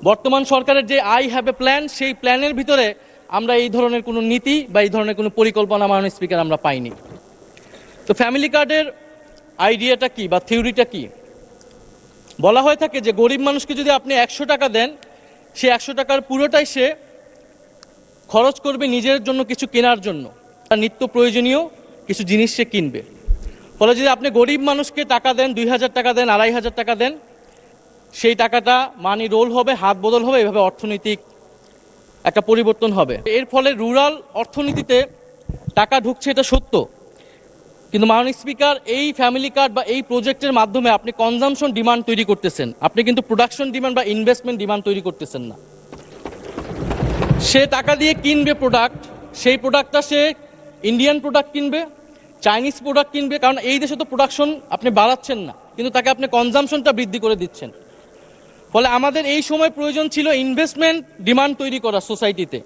বর্তমান সরকারের যে আই হ্যাভ এ প্ল্যান, সেই প্ল্যানের ভিতরে আমরা এই ধরনের কোনো নীতি বা এই ধরনের কোনো পরিকল্পনা মাননীয় স্পিকার আমরা পাইনি। তো ফ্যামিলি কার্ডের আইডিয়াটা কি বা থিওরিটা কি? বলা হয়ে থাকে যে গরিব মানুষকে যদি আপনি 100 টাকা দেন, সে 100 টাকার পুরোটাই সে খরচ করবে নিজের জন্য কিছু কেনার জন্য, তার নিত্য প্রয়োজনীয় কিছু জিনিস সে কিনবে। ফলে যদি আপনি গরিব মানুষকে টাকা দেন, 2000 টাকা দেন, 2500 টাকা দেন, সেই টাকাটা মানি রোল হবে, হাত বদল হবে, এভাবে অর্থনৈতিক একটা পরিবর্তন হবে। এর ফলে রুরাল অর্থনীতিতে টাকা ঢুকছে, এটা সত্য। কিন্তু মাননীয় স্পিকার, এই ফ্যামিলি কার্ড বা এই প্রজেক্টের মাধ্যমে আপনি কনজামশন ডিমান্ড তৈরি করতেছেন, আপনি কিন্তু প্রোডাকশন ডিমান্ড বা ইনভেস্টমেন্ট ডিমান্ড তৈরি করতেছেন না। সে টাকা দিয়ে কিনবে প্রোডাক্ট, সেই প্রোডাক্টটা সে ইন্ডিয়ান প্রোডাক্ট কিনবে, চাইনিজ প্রোডাক্ট কিনবে, কারণ এই দেশে তো প্রোডাকশন আপনি বাড়াচ্ছেন না, কিন্তু তাকে আপনি কনজামশনটা বৃদ্ধি করে দিচ্ছেন। ফলে আমাদের এই সময় প্রয়োজন ছিল ইনভেস্টমেন্ট ডিমান্ড তৈরি করা সোসাইটিতে।